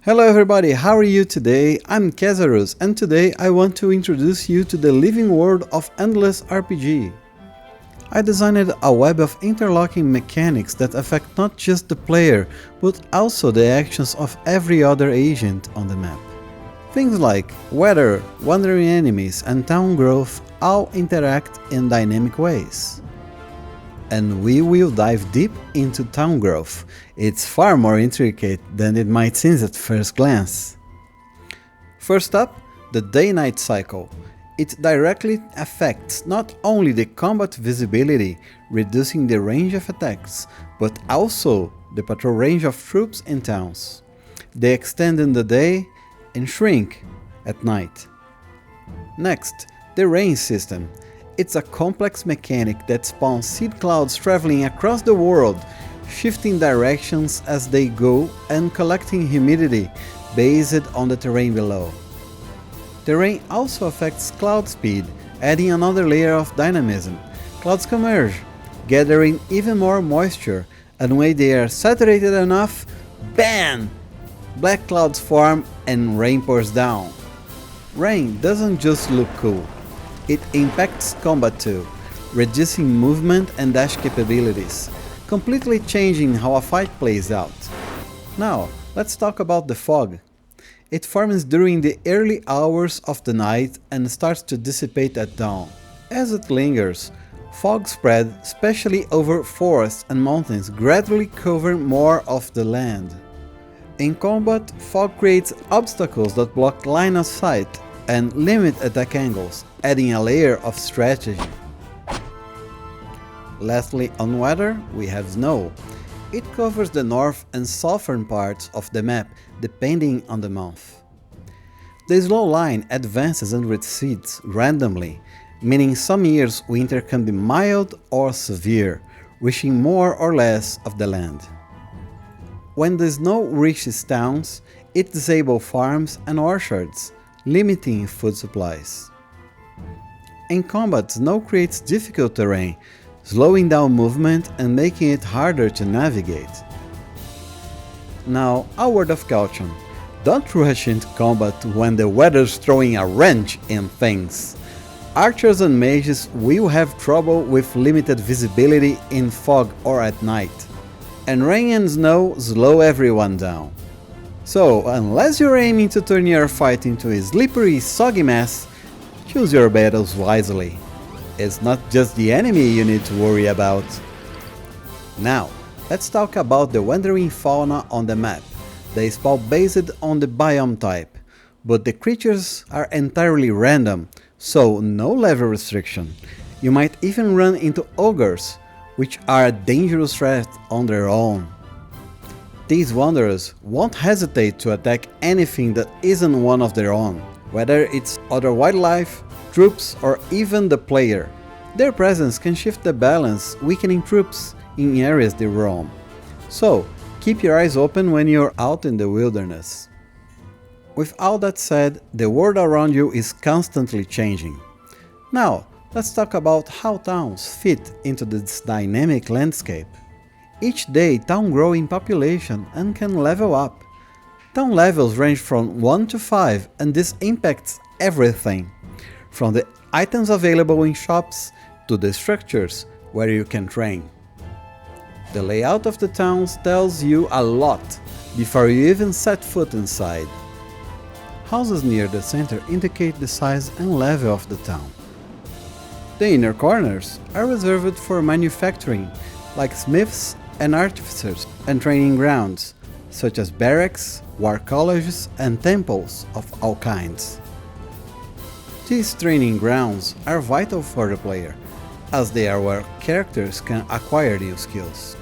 Hello everybody, how are you today? I'm Kezarus and today I want to introduce you to the living world of Endless RPG. I designed a web of interlocking mechanics that affect not just the player, but also the actions of every other agent on the map. Things like weather, wandering enemies and town growth all interact in dynamic ways. And we will dive deep into town growth. It's far more intricate than it might seem at first glance. First up, the day-night cycle. It directly affects not only the combat visibility, reducing the range of attacks, but also the patrol range of troops in towns. They extend in the day and shrink at night. Next, the rain system. It's a complex mechanic that spawns seed clouds traveling across the world, shifting directions as they go and collecting humidity based on the terrain below. The rain also affects cloud speed, adding another layer of dynamism. Clouds converge, gathering even more moisture, and when they are saturated enough, BAM! Black clouds form and rain pours down. Rain doesn't just look cool. It impacts combat too, reducing movement and dash capabilities, completely changing how a fight plays out. Now, let's talk about the fog. It forms during the early hours of the night and starts to dissipate at dawn. As it lingers, fog spread, especially over forests and mountains, gradually cover more of the land. In combat, fog creates obstacles that block line of sight and limit attack angles, adding a layer of strategy. Lastly, on weather, we have snow. It covers the north and southern parts of the map, depending on the month. The slow line advances and recedes randomly, meaning some years winter can be mild or severe, reaching more or less of the land. When the snow reaches towns, it disables farms and orchards, limiting food supplies. In combat, snow creates difficult terrain, slowing down movement and making it harder to navigate. Now, a word of caution. Don't rush into combat when the weather's throwing a wrench in things. Archers and mages will have trouble with limited visibility in fog or at night, and rain and snow slow everyone down. So, unless you're aiming to turn your fight into a slippery, soggy mess, choose your battles wisely. It's not just the enemy you need to worry about. Now, let's talk about the wandering fauna on the map. They spawn based on the biome type, but the creatures are entirely random, so no level restriction. You might even run into ogres, which are a dangerous threat on their own. These wanderers won't hesitate to attack anything that isn't one of their own, whether it's other wildlife, troops, or even the player. Their presence can shift the balance, weakening troops in areas they roam. So, keep your eyes open when you're out in the wilderness. With all that said, the world around you is constantly changing. Now, let's talk about how towns fit into this dynamic landscape. Each day, towns grow in population and can level up. Town levels range from 1 to 5, and this impacts everything, from the items available in shops to the structures where you can train. The layout of the towns tells you a lot before you even set foot inside. Houses near the center indicate the size and level of the town. The inner corners are reserved for manufacturing, like smiths and artificers, and training grounds, such as barracks, war colleges, and temples of all kinds. These training grounds are vital for the player, as they are where characters can acquire new skills.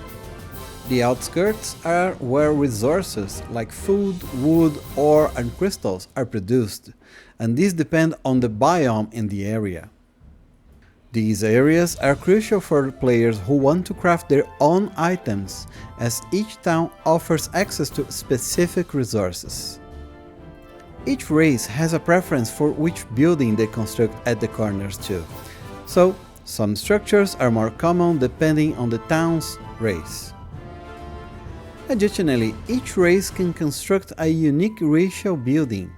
The outskirts are where resources like food, wood, ore, and crystals are produced, and these depend on the biome in the area. These areas are crucial for players who want to craft their own items, as each town offers access to specific resources. Each race has a preference for which building they construct at the corners too, so some structures are more common depending on the town's race. Additionally, each race can construct a unique racial building.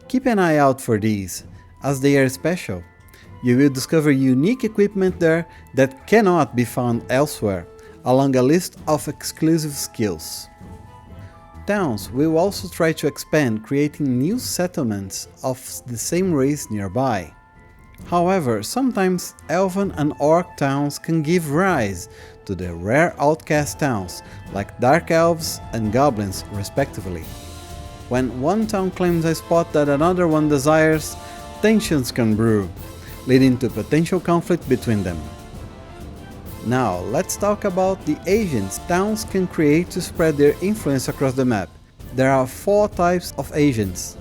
Keep an eye out for these, as they are special. You will discover unique equipment there that cannot be found elsewhere, along a list of exclusive skills. Towns will also try to expand, creating new settlements of the same race nearby. However, sometimes elven and orc towns can give rise to the rare outcast towns like dark elves and goblins respectively. When one town claims a spot that another one desires, tensions can brew, leading to potential conflict between them. Now, let's talk about the agents towns can create to spread their influence across the map. There are 4 types of agents: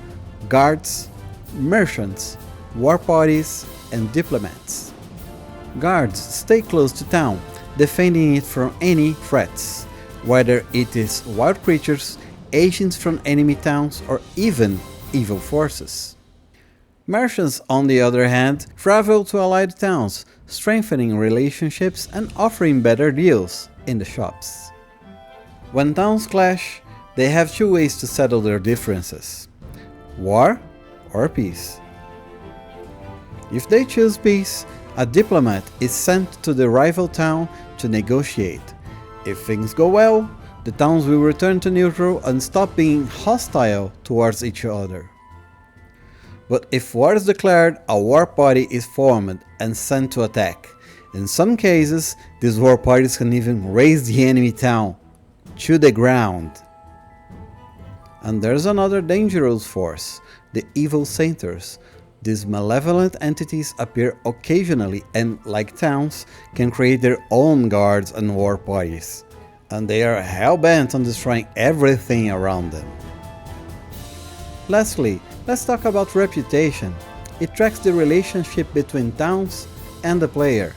guards, merchants, war parties, and diplomats. Guards stay close to town, defending it from any threats, whether it is wild creatures, agents from enemy towns, or even evil forces. Merchants, on the other hand, travel to allied towns, strengthening relationships and offering better deals in the shops. When towns clash, they have 2 ways to settle their differences: war or peace. If they choose peace, a diplomat is sent to the rival town to negotiate. If things go well, the towns will return to neutral and stop being hostile towards each other. But if war is declared, a war party is formed and sent to attack. In some cases, these war parties can even raze the enemy town to the ground. And there's another dangerous force, the evil centers. These malevolent entities appear occasionally and, like towns, can create their own guards and war parties. And they are hell-bent on destroying everything around them. Lastly, let's talk about reputation. It tracks the relationship between towns and the player.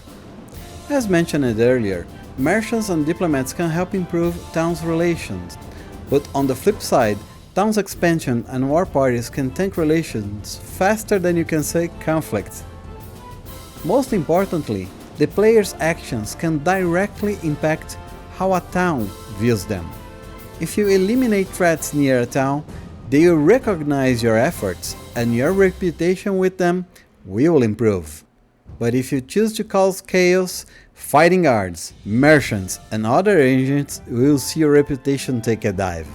As mentioned earlier, merchants and diplomats can help improve towns' relations. But on the flip side, towns' expansion and war parties can tank relations faster than you can say conflict. Most importantly, the player's actions can directly impact how a town views them. If you eliminate threats near a town, they will recognize your efforts and your reputation with them will improve. But if you choose to cause chaos, fighting guards, merchants, and other agents will see your reputation take a dive.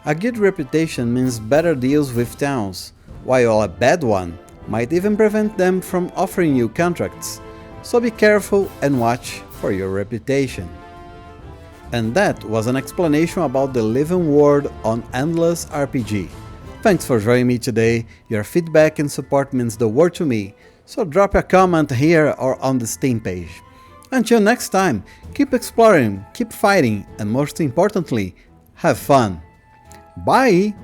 A good reputation means better deals with towns, while a bad one might even prevent them from offering you contracts. So be careful and watch for your reputation. And that was an explanation about the Living World on Endless RPG. Thanks for joining me today. Your feedback and support means the world to me, so drop a comment here or on the Steam page. Until next time, keep exploring, keep fighting, and most importantly, have fun. Bye!